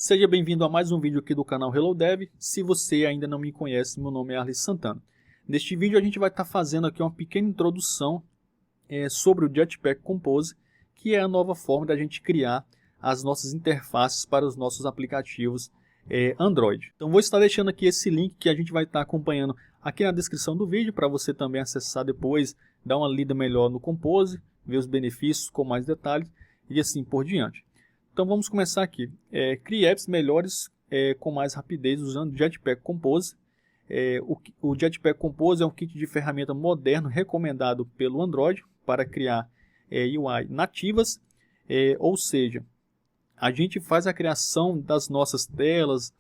Seja bem-vindo a mais um vídeo aqui do canal Hello Dev. Se você ainda não me conhece, meu nome é Arlis Santana. Neste vídeo a gente vai estar fazendo aqui uma pequena introdução sobre o Jetpack Compose, que é a nova forma da gente criar as nossas interfaces para os nossos aplicativos Android. Então vou estar deixando aqui esse link que a gente vai estar acompanhando aqui na descrição do vídeo, para você também acessar depois, dar uma lida melhor no Compose, ver os benefícios com mais detalhes e assim por diante. Então vamos começar aqui. Crie apps melhores com mais rapidez usando o Jetpack Compose. O Jetpack Compose é um kit de ferramenta moderno recomendado pelo Android para criar UI nativas, ou seja, a gente faz a criação das nossas telas,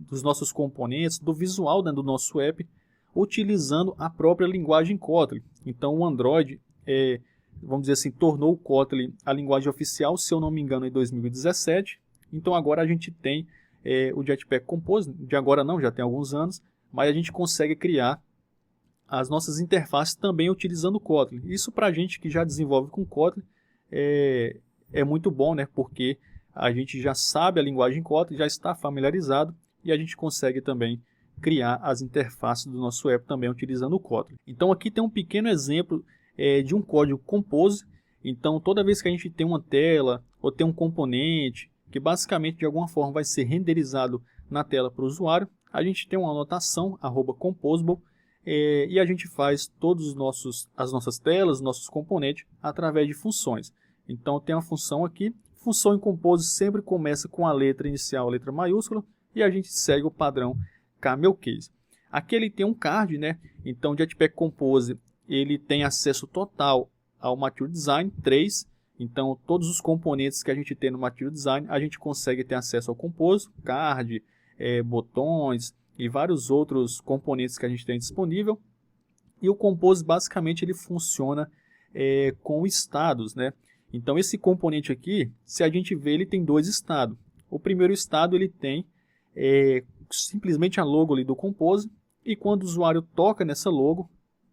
dos nossos componentes, do visual do nosso app, utilizando a própria linguagem Kotlin. Então o Android, vamos dizer assim, tornou o Kotlin a linguagem oficial, se eu não me engano, em 2017. Então agora a gente tem o Jetpack Compose, de agora não, já tem alguns anos, mas a gente consegue criar as nossas interfaces também utilizando o Kotlin. Isso para a gente que já desenvolve com Kotlin é muito bom, né? Porque a gente já sabe a linguagem Kotlin, já está familiarizado e a gente consegue também criar as interfaces do nosso app também utilizando o Kotlin. Então aqui tem um pequeno exemplo de um código Compose. Então toda vez que a gente tem uma tela ou tem um componente que basicamente de alguma forma vai ser renderizado na tela para o usuário, a gente tem uma anotação @composable e a gente faz as nossas telas, nossos componentes através de funções. Então tem uma função aqui, função em Compose sempre começa com a letra inicial, a letra maiúscula, e a gente segue o padrão Camel Case. Aqui ele tem um card, né? Então o Jetpack Compose ele tem acesso total ao Material Design 3. Então todos os componentes que a gente tem no Material Design, a gente consegue ter acesso ao Compose, card, botões e vários outros componentes que a gente tem disponível. E o Compose basicamente ele funciona com estados, né? Então esse componente aqui, se a gente ver, ele tem dois estados. O primeiro estado ele tem simplesmente a logo ali do Compose, e quando o usuário toca nessa logo,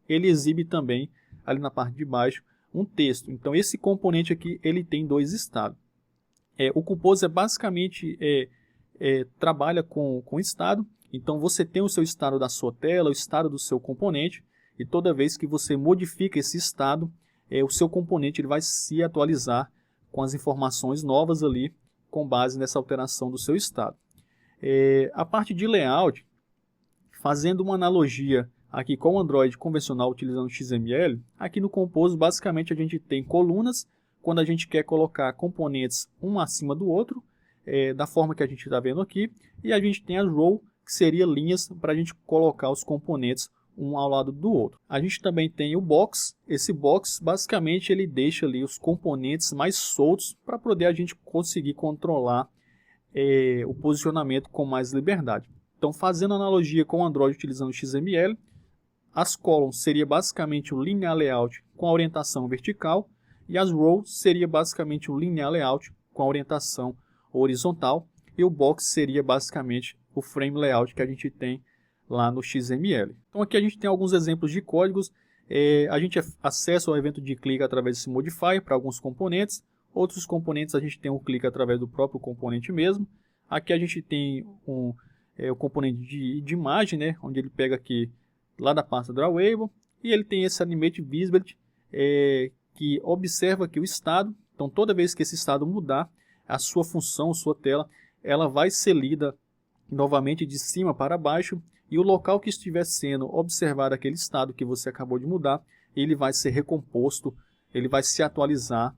ele exibe também ali na parte de baixo um texto. Então esse componente aqui ele tem dois estados. O Compose basicamente trabalha com estado. Então você tem o seu estado da sua tela, o estado do seu componente, e toda vez que você modifica esse estado, o seu componente ele vai se atualizar com as informações novas ali, com base nessa alteração do seu estado. A parte de layout, fazendo uma analogia aqui com o Android convencional utilizando XML, aqui no Compose basicamente a gente tem colunas, quando a gente quer colocar componentes um acima do outro, da forma que a gente está vendo aqui, e a gente tem as rows, que seria linhas para a gente colocar os componentes um ao lado do outro. A gente também tem o box. Esse box basicamente ele deixa ali os componentes mais soltos para poder a gente conseguir controlar o posicionamento com mais liberdade. Então fazendo analogia com o Android utilizando XML, as columns seria basicamente o linear layout com a orientação vertical, e as rows seria basicamente o linear layout com a orientação horizontal, e o box seria basicamente o frame layout que a gente tem lá no XML. Então aqui a gente tem alguns exemplos de códigos. A gente acessa o evento de clique através desse modifier para alguns componentes. Outros componentes a gente tem um clique através do próprio componente mesmo. Aqui a gente tem o componente de imagem, né, onde ele pega aqui lá da pasta Drawable, e ele tem esse Animate Visibility que observa aqui o estado. Então toda vez que esse estado mudar, a sua função, sua tela, ela vai ser lida novamente de cima para baixo, e o local que estiver sendo observado aquele estado que você acabou de mudar, ele vai ser recomposto, ele vai se atualizar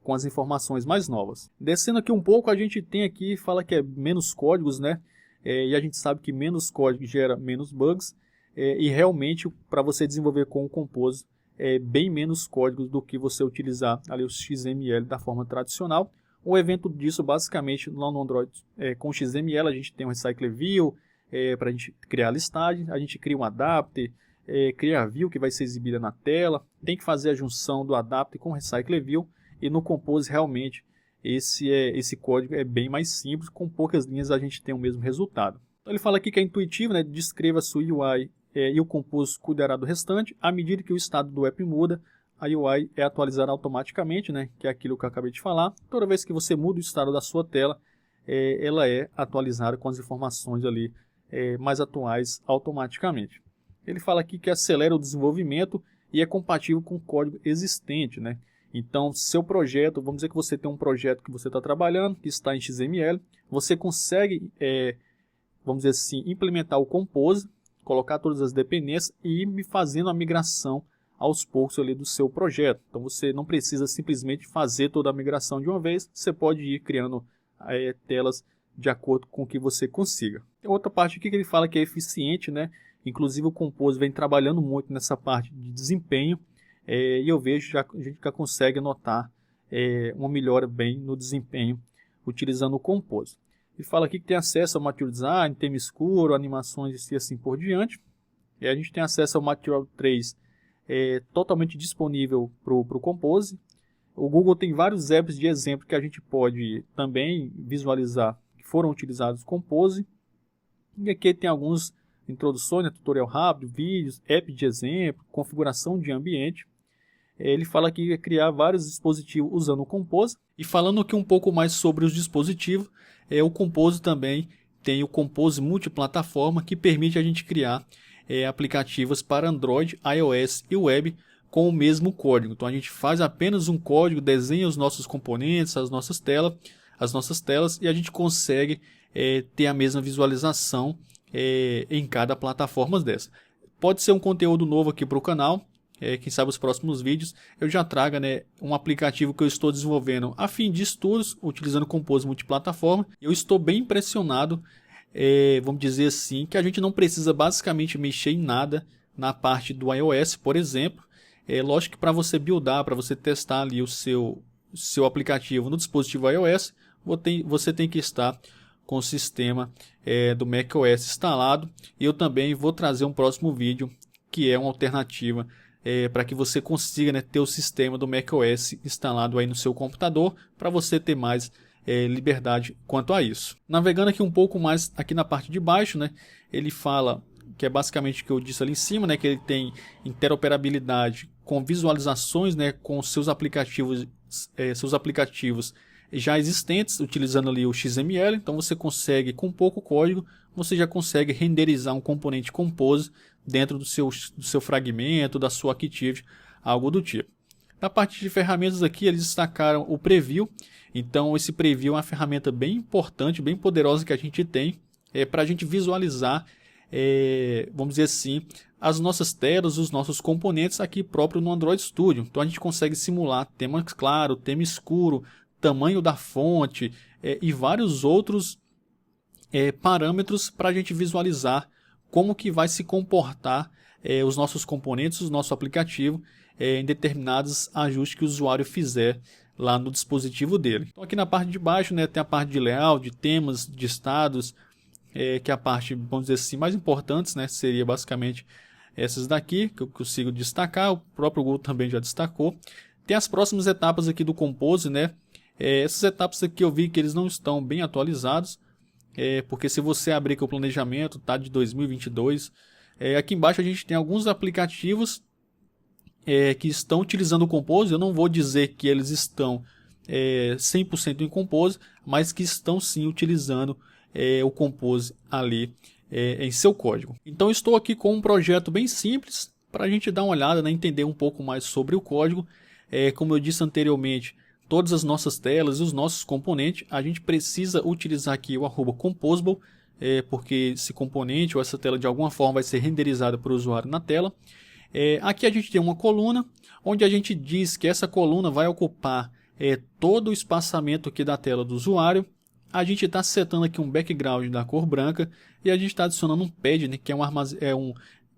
com as informações mais novas. Descendo aqui um pouco, a gente tem aqui, fala que é menos códigos, né? E a gente sabe que menos código gera menos bugs, e realmente para você desenvolver com o Compose bem menos códigos do que você utilizar ali o XML da forma tradicional. O evento disso basicamente lá no Android com XML a gente tem um Recycle View para a gente criar a listagem, a gente cria um adapter, cria a view que vai ser exibida na tela, tem que fazer a junção do adapter com o Recycle View, e no Compose realmente esse código é bem mais simples, com poucas linhas a gente tem o mesmo resultado. Então ele fala aqui que é intuitivo, né, descreva a sua UI e o Compose cuidará do restante. À medida que o estado do app muda, a UI é atualizada automaticamente, né, que é aquilo que eu acabei de falar. Toda vez que você muda o estado da sua tela, ela é atualizada com as informações ali mais atuais automaticamente. Ele fala aqui que acelera o desenvolvimento e é compatível com o código existente, né? Então, seu projeto, vamos dizer que você tem um projeto que você está trabalhando, que está em XML, você consegue, vamos dizer assim, implementar o Compose, colocar todas as dependências e ir fazendo a migração aos poucos ali do seu projeto. Então, você não precisa simplesmente fazer toda a migração de uma vez, você pode ir criando telas de acordo com o que você consiga. Tem outra parte aqui que ele fala que é eficiente, né? Inclusive o Compose vem trabalhando muito nessa parte de desempenho, e eu vejo a gente já consegue notar uma melhora bem no desempenho utilizando o Compose. Ele fala aqui que tem acesso ao Material Design, tema escuro, animações e assim por diante. E a gente tem acesso ao Material 3 totalmente disponível para o Compose. O Google tem vários apps de exemplo que a gente pode também visualizar que foram utilizados no Compose. E aqui tem alguns introduções, né, tutorial rápido, vídeos, app de exemplo, configuração de ambiente. Ele fala que ia criar vários dispositivos usando o Compose. E falando aqui um pouco mais sobre os dispositivos, o Compose também tem o Compose multiplataforma, que permite a gente criar aplicativos para Android, iOS e web com o mesmo código. Então a gente faz apenas um código, desenha os nossos componentes, as nossas telas e a gente consegue ter a mesma visualização em cada plataforma dessa. Pode ser um conteúdo novo aqui para o canal. Quem sabe os próximos vídeos eu já traga, né, um aplicativo que eu estou desenvolvendo a fim de estudos, utilizando Compose multiplataforma. Eu estou bem impressionado, vamos dizer assim, que a gente não precisa basicamente mexer em nada na parte do iOS, por exemplo. Lógico que para você buildar, para você testar ali o seu aplicativo no dispositivo iOS, você tem que estar com o sistema do macOS instalado. E eu também vou trazer um próximo vídeo que é uma alternativa para que você consiga, né, ter o sistema do macOS instalado aí no seu computador, para você ter mais liberdade quanto a isso. Navegando aqui um pouco mais aqui na parte de baixo, né, ele fala que é basicamente o que eu disse ali em cima, né, que ele tem interoperabilidade com visualizações, né, com seus aplicativos já existentes, utilizando ali o XML. Então você consegue, com pouco código, você já consegue renderizar um componente Compose dentro do seu fragmento, da sua Activity, algo do tipo. Na parte de ferramentas aqui, eles destacaram o Preview. Então esse Preview é uma ferramenta bem importante, bem poderosa que a gente tem para a gente visualizar, vamos dizer assim, as nossas telas, os nossos componentes aqui próprio no Android Studio. Então a gente consegue simular tema claro, tema escuro, tamanho da fonte e vários outros parâmetros para a gente visualizar como que vai se comportar os nossos componentes, o nosso aplicativo em determinados ajustes que o usuário fizer lá no dispositivo dele. Então aqui na parte de baixo, né, tem a parte de layout, de temas, de estados, que é a parte, vamos dizer assim, mais importantes, né, seria basicamente essas daqui que eu consigo destacar. O próprio Google também já destacou. Tem as próximas etapas aqui do Compose, né? Essas etapas aqui eu vi que eles não estão bem atualizados, porque se você abrir aqui o planejamento, tá de 2022, aqui embaixo a gente tem alguns aplicativos que estão utilizando o Compose. Eu não vou dizer que eles estão 100% em Compose, mas que estão sim utilizando o Compose ali em seu código. Então estou aqui com um projeto bem simples para a gente dar uma olhada, né, entender um pouco mais sobre o código. Como eu disse anteriormente, todas as nossas telas e os nossos componentes, a gente precisa utilizar aqui o @composable, porque esse componente ou essa tela de alguma forma vai ser renderizada para o usuário na tela. Aqui a gente tem uma coluna, onde a gente diz que essa coluna vai ocupar todo o espaçamento aqui da tela do usuário. A gente está setando aqui um background da cor branca e a gente está adicionando um pad, né, que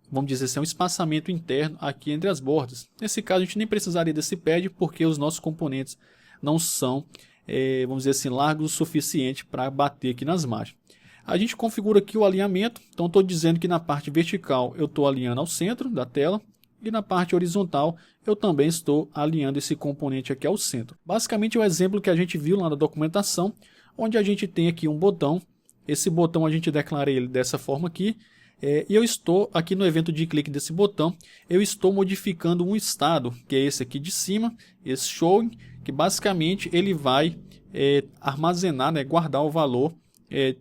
vamos dizer assim, um espaçamento interno aqui entre as bordas. Nesse caso a gente nem precisaria desse pad, porque os nossos componentes não são, vamos dizer assim, largos o suficiente para bater aqui nas margens. A gente configura aqui o alinhamento. Então estou dizendo que na parte vertical eu estou alinhando ao centro da tela, e na parte horizontal eu também estou alinhando esse componente aqui ao centro. Basicamente é o exemplo que a gente viu lá na documentação, onde a gente tem aqui um botão. Esse botão a gente declara ele dessa forma aqui. E eu estou aqui no evento de clique desse botão, eu estou modificando um estado, que é esse aqui de cima, esse showing, que basicamente ele vai armazenar, né, guardar o valor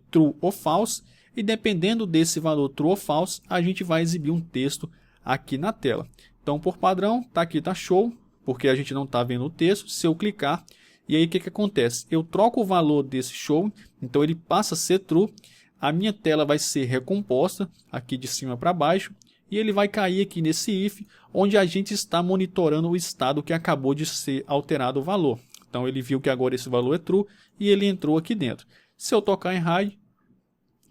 true ou false, e dependendo desse valor true ou false, a gente vai exibir um texto aqui na tela. Então, por padrão, tá aqui, tá show, porque a gente não está vendo o texto. Se eu clicar, e aí o que acontece? Eu troco o valor desse show, então ele passa a ser true, a minha tela vai ser recomposta aqui de cima para baixo, e ele vai cair aqui nesse if, onde a gente está monitorando o estado que acabou de ser alterado o valor. Então ele viu que agora esse valor é true e ele entrou aqui dentro. Se eu tocar em hide,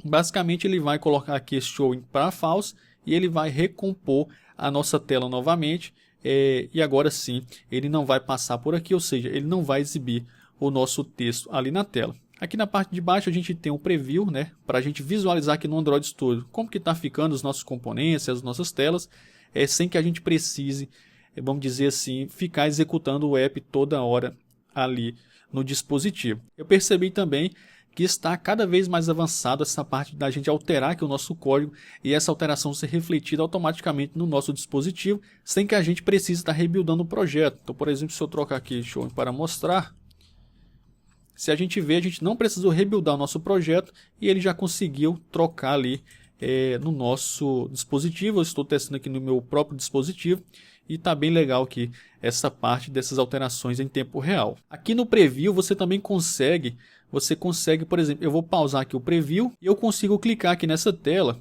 basicamente ele vai colocar aqui esse show para false e ele vai recompor a nossa tela novamente. E agora sim, ele não vai passar por aqui, ou seja, ele não vai exibir o nosso texto ali na tela. Aqui na parte de baixo a gente tem um preview, né, para a gente visualizar aqui no Android Studio como que está ficando os nossos componentes, as nossas telas, sem que a gente precise, vamos dizer assim, ficar executando o app toda hora ali no dispositivo. Eu percebi também que está cada vez mais avançado essa parte da gente alterar aqui o nosso código e essa alteração ser refletida automaticamente no nosso dispositivo, sem que a gente precise estar rebuildando o projeto. Então, por exemplo, se eu trocar aqui show para mostrar, se a gente ver, a gente não precisou rebuildar o nosso projeto e ele já conseguiu trocar ali no nosso dispositivo. Eu estou testando aqui no meu próprio dispositivo e está bem legal aqui essa parte dessas alterações em tempo real. Aqui no preview você também consegue, por exemplo, eu vou pausar aqui o preview e eu consigo clicar aqui nessa tela,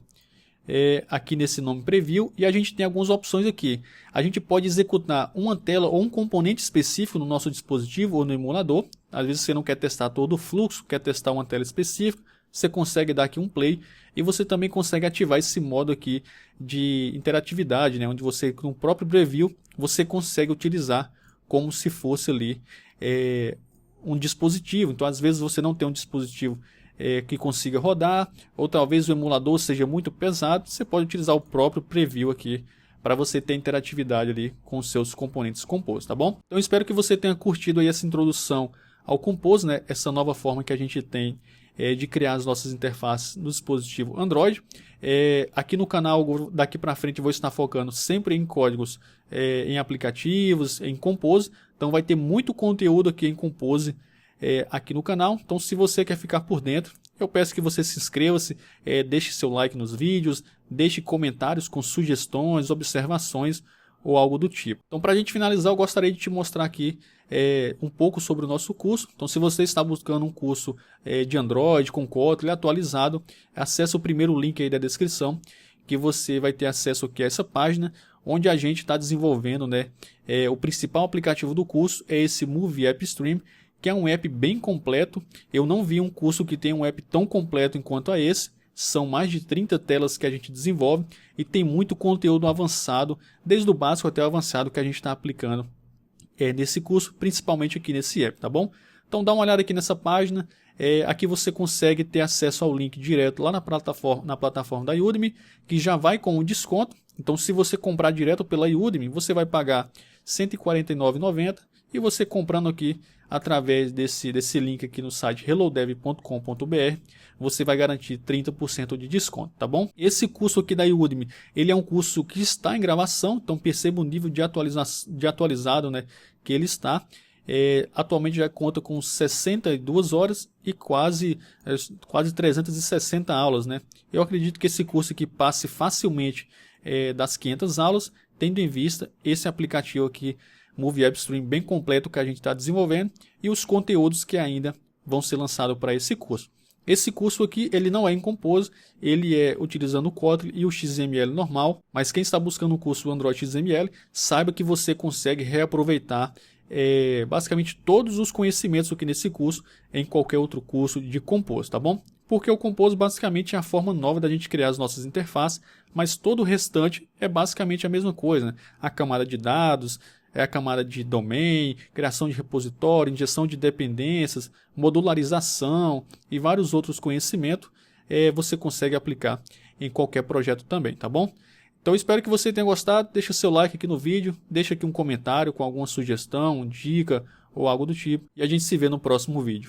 aqui nesse nome preview, e a gente tem algumas opções aqui. A gente pode executar uma tela ou um componente específico no nosso dispositivo ou no emulador. Às vezes você não quer testar todo o fluxo, quer testar uma tela específica, você consegue dar aqui um play e você também consegue ativar esse modo aqui de interatividade, né, onde você no próprio preview você consegue utilizar como se fosse ali um dispositivo. Então às vezes você não tem um dispositivo que consiga rodar, ou talvez o emulador seja muito pesado, você pode utilizar o próprio preview aqui para você ter interatividade ali com os seus componentes Compose, tá bom? Então espero que você tenha curtido aí essa introdução ao Compose, né? Essa nova forma que a gente tem de criar as nossas interfaces no dispositivo Android. Aqui no canal, daqui para frente, vou estar focando sempre em códigos, em aplicativos, em Compose. Então vai ter muito conteúdo aqui em Compose aqui no canal. Então se você quer ficar por dentro, eu peço que você se inscreva-se, deixe seu like nos vídeos, deixe comentários com sugestões, observações ou algo do tipo. Então para a gente finalizar, eu gostaria de te mostrar aqui um pouco sobre o nosso curso. Então se você está buscando um curso de Android com Kotlin atualizado, acesse o primeiro link aí da descrição, que você vai ter acesso aqui a essa página, onde a gente está desenvolvendo, né, o principal aplicativo do curso é esse Movie App Stream, que é um app bem completo. Eu não vi um curso que tenha um app tão completo enquanto a esse. São mais de 30 telas que a gente desenvolve e tem muito conteúdo avançado, desde o básico até o avançado que a gente está aplicando nesse curso, principalmente aqui nesse app, tá bom? Então dá uma olhada aqui nessa página, aqui você consegue ter acesso ao link direto lá na plataforma da Udemy, que já vai com um desconto. Então se você comprar direto pela Udemy, você vai pagar R$ 149,90 e você comprando aqui através desse link aqui no site hellodev.com.br, você vai garantir 30% de desconto, tá bom? Esse curso aqui da Udemy, ele é um curso que está em gravação, então perceba o nível de atualizado, né, que ele está. Atualmente já conta com 62 horas e quase 360 aulas, né? Eu acredito que esse curso aqui passe facilmente das 500 aulas, tendo em vista esse aplicativo aqui, Movie App Stream, bem completo, que a gente está desenvolvendo, e os conteúdos que ainda vão ser lançados para esse curso. Esse curso aqui, ele não é em Compose, ele é utilizando o Kotlin e o XML normal, mas quem está buscando o curso Android XML, saiba que você consegue reaproveitar basicamente todos os conhecimentos aqui nesse curso em qualquer outro curso de Compose, tá bom? Porque o Compose basicamente é a forma nova da gente criar as nossas interfaces, mas todo o restante é basicamente a mesma coisa, né? A camada de dados, a camada de domain, criação de repositório, injeção de dependências, modularização e vários outros conhecimentos você consegue aplicar em qualquer projeto também, tá bom? Então espero que você tenha gostado, deixa seu like aqui no vídeo, deixa aqui um comentário com alguma sugestão, dica ou algo do tipo, e a gente se vê no próximo vídeo.